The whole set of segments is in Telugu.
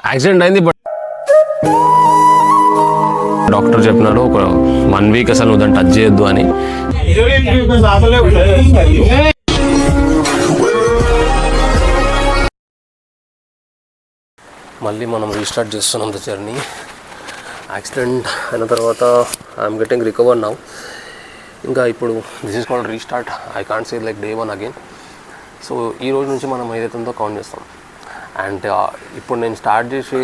యాక్సిడెంట్ అయింది, బట్ డాక్టర్ చెప్పినారు ఒక 1 వీక్ అసలు నువ్వు దాన్ని టచ్ చేయొద్దు అని. మళ్ళీ మనం రీస్టార్ట్ చేస్తున్నాం ద జర్నీ. యాక్సిడెంట్ అయిన తర్వాత ఐఎమ్ గెటింగ్ రికవర్ నౌ. ఇంకా ఇప్పుడు this is called restart. I can't say like day 1 again. So ఈ రోజు నుంచి మనం ఏదైతే ఉందో కౌంట్ చేస్తాం. అండ్ ఇప్పుడు నేను స్టార్ట్ చేసి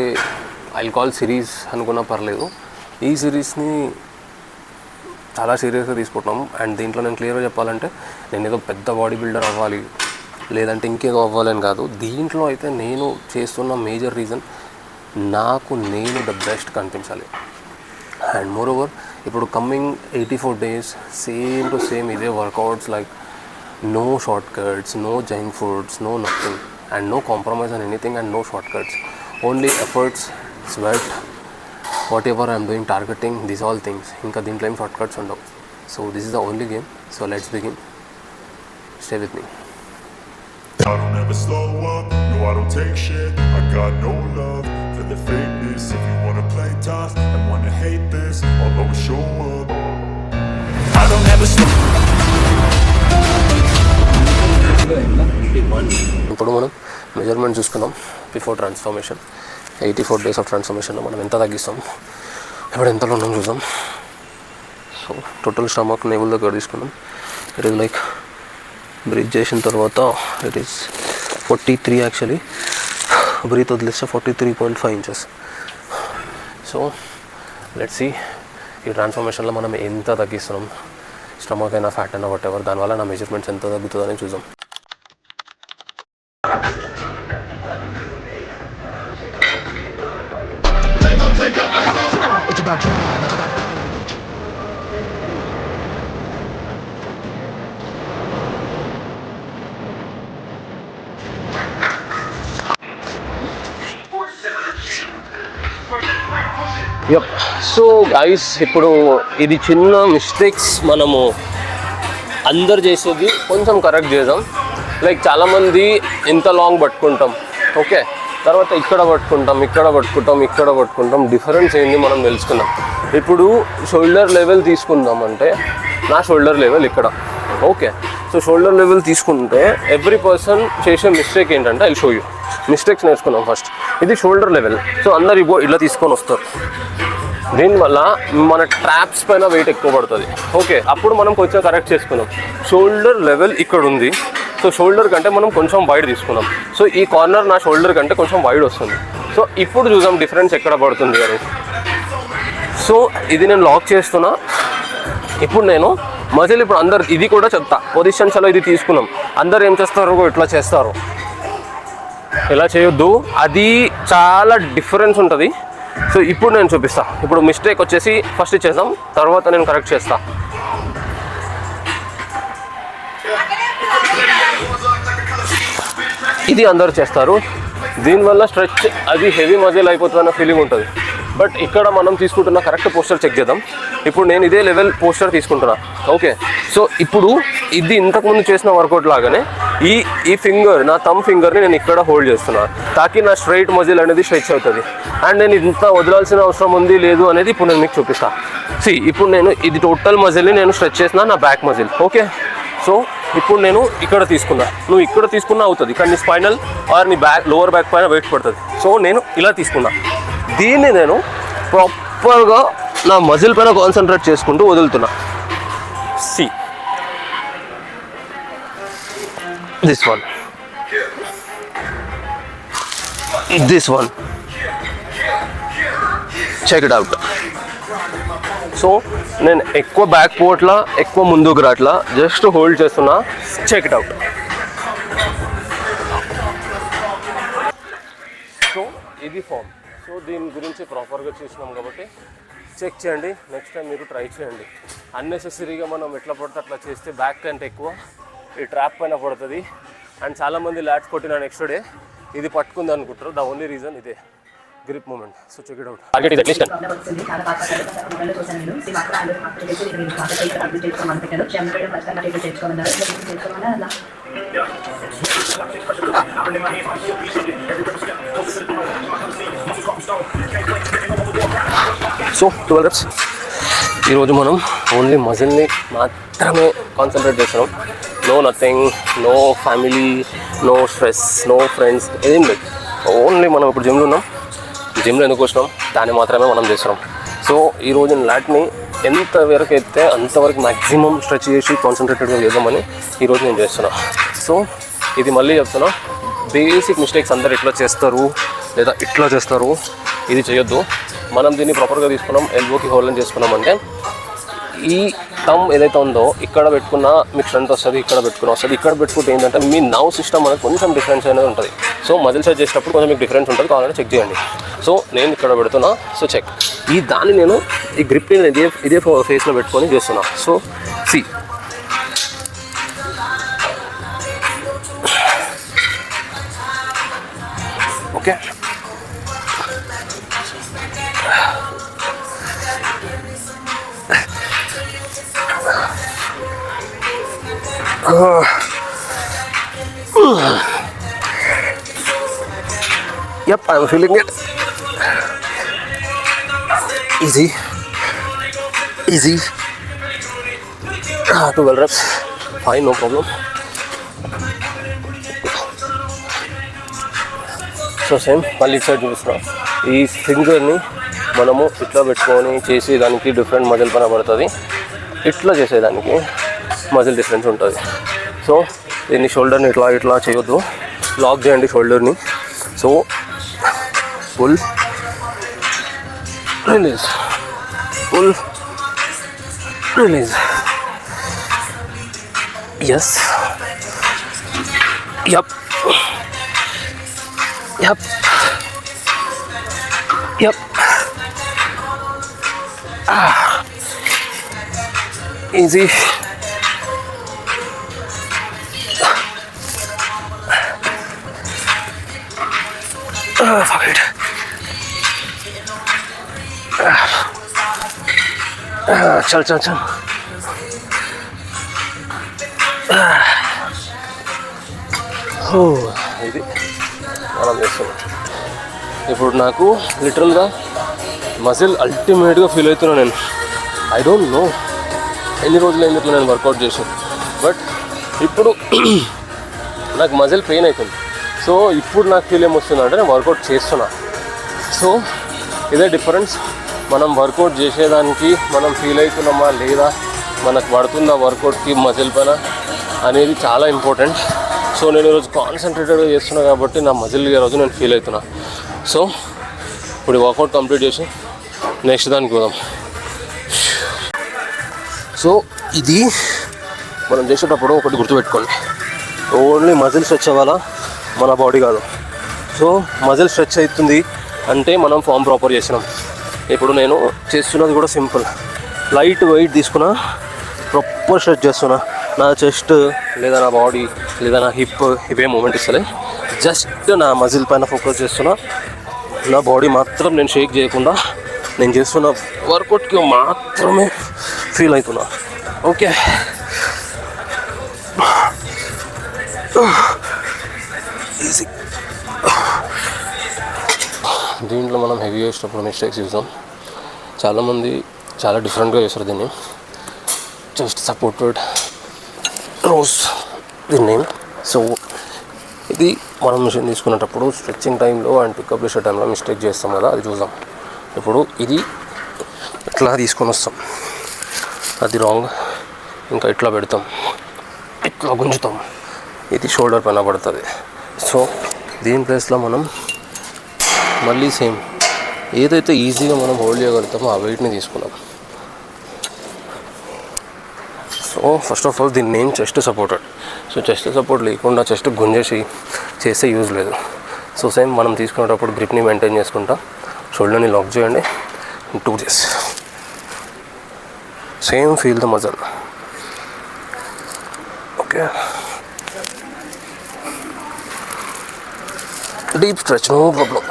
ఐ కాల్ సిరీస్ అనుకున్నా పర్లేదు. ఈ సిరీస్ని చాలా సీరియస్గా తీసుకుంటున్నాం. అండ్ దీంట్లో నేను క్లియర్గా చెప్పాలంటే నేను ఏదో పెద్ద బాడీ బిల్డర్ అవ్వాలి లేదంటే ఇంకేదో అవ్వాలని కాదు. దీంట్లో అయితే నేను చేస్తున్న మేజర్ రీజన్ నాకు నేను ద బెస్ట్ కనిపించాలి. అండ్ మోర్ ఓవర్ ఇప్పుడు coming 84 days same to same ఇదే workouts, like no shortcuts, no junk foods, no nothing and no compromise on anything and no shortcuts, only efforts, sweat, whatever I'm doing, targeting, these all things. ఇంకా దీంట్లో ఏం షార్ట్ కట్స్ ఉండవు. So this is the only game. So let's begin. Stay with me. I don't ever slow up, no I don't take shit. I got no love for the fakeness. If you wanna play tough and wanna hate this, I'll always show up. I don't ever slow. ఇప్పుడు మనం మెజర్మెంట్ చూసుకున్నాం. బిఫోర్ ట్రాన్స్ఫర్మేషన్ 84 days ఆఫ్ ట్రాన్స్ఫర్మేషన్లో మనం ఎంత తగ్గిస్తాం, ఇప్పుడు ఎంతలో ఉన్నాం చూద్దాం. సో టోటల్ స్టమక్ నేబుల్ దగ్గర తీసుకున్నాం. ఇట్ ఈస్ లైక్ బ్రీత్ చేసిన తర్వాత ఇట్ ఈస్ 43 యాక్చువల్లీ. బ్రీత్ వదిలేస్తే 43.5 inches. సో లెట్స్ సీ ఈ ట్రాన్స్ఫర్మేషన్లో మనం ఎంత తగ్గిస్తున్నాం, స్టమక్ అయినా ఫ్యాట్ అయినా వాట్ ఎవర్, దానివల్ల నా మెజర్మెంట్స్ ఎంత తగ్గుతుందని చూద్దాం. యప్. సో గైస్ ఇప్పుడు ఇది చిన్న మిస్టేక్స్ మనము అందరు చేసేది కొంచెం కరెక్ట్ చేద్దాం. లైక్ చాలామంది ఇంత లాంగ్ పట్టుకుంటాం, ఓకే, తర్వాత ఇక్కడ పట్టుకుంటాం, ఇక్కడ పట్టుకుంటాం, ఇక్కడ పట్టుకుంటాం. డిఫరెన్స్ ఏంటి మనం తెలుసుకున్నాం. ఇప్పుడు షోల్డర్ లెవెల్ తీసుకుందాం అంటే నా షోల్డర్ లెవెల్ ఇక్కడ, ఓకే. సో షోల్డర్ లెవెల్ తీసుకుంటే ఎవ్రీ పర్సన్ చేసే మిస్టేక్ ఏంటంటే ఐ షో యూ. మిస్టేక్స్ నేర్చుకున్నాం ఫస్ట్. ఇది షోల్డర్ లెవెల్. సో అందరు ఇట్లా తీసుకొని వస్తారు. దీనివల్ల మన ట్రాప్స్ పైన వెయిట్ ఎక్కువ పడుతుంది, ఓకే. అప్పుడు మనం కొంచెం కరెక్ట్ చేసుకున్నాం. షోల్డర్ లెవెల్ ఇక్కడ ఉంది. సో షోల్డర్ కంటే మనం కొంచెం వైడ్ తీసుకున్నాం. సో ఈ కార్నర్ నా షోల్డర్ కంటే కొంచెం వైడ్ వస్తుంది. సో ఇప్పుడు చూద్దాం డిఫరెన్స్ ఎక్కడ పడుతుంది అని. సో ఇది నేను లాక్ చేస్తున్నా. ఇప్పుడు నేను మజిల్ ఇప్పుడు అందరు ఇది కూడా చెప్తా. పొజిషన్స్లో ఇది తీసుకున్నాం. అందరు ఏం చేస్తారు, ఇట్లా చేస్తారు. ఇలా చేయొద్దు, అది చాలా డిఫరెన్స్ ఉంటుంది. సో ఇప్పుడు నేను చూపిస్తా. ఇప్పుడు మిస్టేక్ వచ్చేసి ఫస్ట్ చేద్దాం, తర్వాత నేను కరెక్ట్ చేస్తా. ఇది అందరు చేస్తారు. దీనివల్ల స్ట్రెచ్ అది హెవీ మజిల్ అయిపోతుందన్న ఫీలింగ్ ఉంటుంది. బట్ ఇక్కడ మనం తీసుకుంటున్న కరెక్ట్ పోస్టర్ చెక్ చేద్దాం. ఇప్పుడు నేను ఇదే లెవెల్ పోస్టర్ తీసుకుంటున్నా, ఓకే. సో ఇప్పుడు ఇది ఇంతకుముందు చేసిన వర్కౌట్ లాగానే ఈ ఫింగర్, నా థంబ్ ఫింగర్ని నేను ఇక్కడ హోల్డ్ చేస్తున్నా, తాకి నా స్ట్రైట్ మజిల్ అనేది స్ట్రెచ్ అవుతుంది. అండ్ నేను ఇంత వదలాల్సిన అవసరం ఉంది లేదు అనేది ఇప్పుడు నేను మీకు చూపిస్తా. ఇప్పుడు నేను ఇది టోటల్ మజిల్ని నేను స్ట్రెచ్ చేసిన నా బ్యాక్ మజిల్, ఓకే. సో ఇప్పుడు నేను ఇక్కడ తీసుకున్నా, నువ్వు ఇక్కడ తీసుకున్నా అవుతుంది, కానీ నీ స్పైనల్ ఆర్ నీ లోవర్ బ్యాక్ పైన వెయిట్ పడుతుంది. సో నేను ఇలా తీసుకున్నా. దీన్ని నేను ప్రాపర్గా నా మజిల్ పైన కాన్సన్ట్రేట్ చేసుకుంటూ వదులుతున్నా. This one, check it out. So నేను ఎక్కువ బ్యాక్ పోట్లా, ఎక్కువ ముందుకు రాట్లా, జస్ట్ హోల్డ్ చేస్తున్నా. Check it out. సో ఇది ఫామ్. సో దీని గురించి ప్రాపర్గా చూసినాం కాబట్టి చెక్ చేయండి. నెక్స్ట్ టైం మీరు ట్రై చేయండి. అన్నెసెసరీగా మనం ఎట్లా పడితే అట్లా చేస్తే బ్యాక్ కంటే ఎక్కువ ఈ ట్రాప్ పైన పడుతుంది. అండ్ చాలామంది ల్యాట్స్ కొట్టిన నెక్స్ట్ డే ఇది పట్టుకుంది అనుకుంటారు. ద ఓన్లీ రీజన్ ఇదే, grip moment. So check it out. Target is at least so 12 reps. ఈరోజు మనం ఓన్లీ మజిల్ని మాత్రమే కాన్సన్ట్రేట్ చేస్తున్నాం. No nothing, no family, no stress, no friends, ఏం లేదు. ఓన్లీ మనం ఇప్పుడు జిమ్లో ఉన్నాం. జిమ్లో ఎందుకు వచ్చినాం దాన్ని మాత్రమే మనం చేస్తున్నాం. సో ఈరోజు లాట్ని ఎంతవరకు అయితే అంతవరకు మ్యాక్సిమం స్ట్రెచ్ చేసి కాన్సన్ట్రేటెడ్గా చేద్దామని ఈరోజు నేను చేస్తున్నాను. సో ఇది మళ్ళీ చెప్తున్నా, బేసిక్ మిస్టేక్స్ అందరు ఇట్లా చేస్తారు లేదా ఇట్లా చేస్తారు, ఇది చేయొద్దు. మనం దీన్ని ప్రాపర్గా తీసుకున్నాం, ఎల్బోకి హోల్డ్ చేసుకున్నామంటే ఈ టమ్ ఏదైతే ఉందో ఇక్కడ పెట్టుకున్నా మీకు స్ట్రెంత్ వస్తుంది, ఇక్కడ పెట్టుకున్న వస్తుంది. ఇక్కడ పెట్టుకుంటే ఏంటంటే మీ నర్వ్ సిస్టమ్ అనేది కొంచెం డిఫరెన్స్ అనేది ఉంటుంది. సో మజిల్ సెట్ చేసేటప్పుడు కొంచెం మీకు డిఫరెన్స్ ఉంటుంది, కావాలంటే చెక్ చేయండి. సో నేను ఇక్కడ పెడుతున్నా, సో చెక్. ఈ దాన్ని నేను ఈ గ్రిప్ని ఇదే ఫేస్లో పెట్టుకొని చేస్తున్నా. So see okay. Yep, I'm feeling it. Easy. 12 reps. Fine, no problem. So same మళ్ళీ ఇటు సైడ్ చూపిస్తున్నాం. ఈ ఫింగర్ని మనము ఇట్లా పెట్టుకొని చేసేదానికి డిఫరెంట్ మజిల్ పైన పడుతుంది, ఇట్లా చేసేదానికి మజిల్ డిఫరెన్స్ ఉంటుంది. సో దీన్ని షోల్డర్ని ఇట్లా చేయొద్దు, లాక్ చేయండి షోల్డర్ని. So pull release, pull release. Yes, yup yup yup. Easy. Fuck it. చల్ ఇది మనం చేస్తున్నాం. ఇప్పుడు నాకు లిటరల్గా మజిల్ అల్టిమేట్గా ఫీల్ అవుతున్నాను నేను. ఐ డోంట్ నో ఎన్ని రోజులు ఎందుకు నేను వర్కౌట్ చేసాను, బట్ ఇప్పుడు నాకు మజిల్ పెయిన్ అవుతుంది. సో ఇప్పుడు నాకు ఫీల్ ఏమొస్తుందంటే నేను వర్కౌట్ చేస్తున్నా. సో ఇదే డిఫరెన్స్. మనం వర్కౌట్ చేసేదానికి మనం ఫీల్ అవుతున్నామా లేదా, మనకు పడుతుందా వర్కౌట్కి మజిల్ పైన అనేది చాలా ఇంపార్టెంట్. సో నేను ఈరోజు కాన్సన్ట్రేటెడ్గా చేస్తున్నా కాబట్టి నా మజిల్ ఈరోజు నేను ఫీల్ అవుతున్నా. సో ఇప్పుడు వర్కౌట్ కంప్లీట్ చేసి నెక్స్ట్ దానికి పోదాం. సో ఇది మనం చేసేటప్పుడు ఒకటి గుర్తుపెట్టుకోండి, ఓన్లీ మజిల్ స్ట్రెచ్ అవ్వాలా, మన బాడీ కాదు. సో మజిల్ స్ట్రెచ్ అవుతుంది అంటే మనం ఫామ్ ప్రాపర్ చేసినాం. ఇప్పుడు నేను చేస్తున్నది కూడా సింపుల్, లైట్ వెయిట్ తీసుకున్నా, ప్రాపర్ స్ట్రెచ్ చేస్తున్నా. నా చెస్ట్ లేదా నా బాడీ లేదా నా హిప్ ఇవే మూమెంట్ ఇస్తలే, జస్ట్ నా మజిల్ పైన ఫోకస్ చేస్తున్నా. నా బాడీ మాత్రం నేను షేక్ చేయకుండా నేను చేస్తున్న వర్కౌట్కి మాత్రమే ఫీల్ అవుతున్నా. Okay, easy. దీంట్లో మనం హెవీ చేసేటప్పుడు మిస్టేక్స్ చూసాం. చాలామంది చాలా డిఫరెంట్గా చేస్తారు దీన్ని. జస్ట్ సపోర్టెడ్ రోస్ దీని నేమ్. సో ఇది మనం మిషన్ తీసుకునేటప్పుడు స్ట్రెచ్చింగ్ టైంలో అండ్ పికప్ చేసే టైంలో మిస్టేక్ చేస్తాం కదా, అది చూద్దాం. ఇప్పుడు ఇది ఇట్లా తీసుకొని వస్తాం, అది రాంగ్. ఇంకా ఇట్లా పెడతాం, ఇట్లా గుంజుతాం, ఇది షోల్డర్ పైన పడుతుంది. సో దీని ప్లేస్లో మనం మళ్ళీ సేమ్ ఏదైతే ఈజీగా మనం హోల్డ్ చేయగలుగుతామో ఆ వెయిట్ని తీసుకున్నాం. సో ఫస్ట్ ఆఫ్ ఆల్ దీన్ని నేను chest supported. So chest support లేకుండా చెస్ట్ గుంజేసి చేస్తే యూజ్ లేదు. సో సేమ్ మనం తీసుకునేటప్పుడు గ్రిప్ని మెయింటైన్ చేసుకుంటా షోల్డర్ని లాక్ చేయండి, do this. Same feel the muscle. Okay, deep stretch, no problem.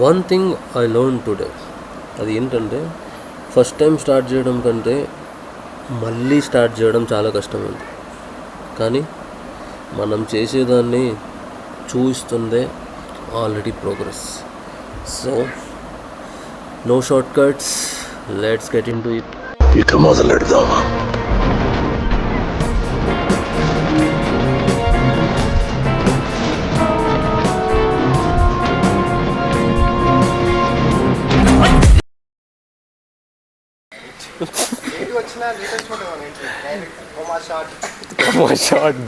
One thing I learn today, అది ఏంటంటే ఫస్ట్ టైం స్టార్ట్ చేయడం కంటే మళ్ళీ స్టార్ట్ చేయడం చాలా కష్టమైంది. కానీ మనం చేసేదాన్ని చూపిస్తుందే already progress. So no shortcuts, let's get into it. ఇక మొదలెడదామా? షార్ట్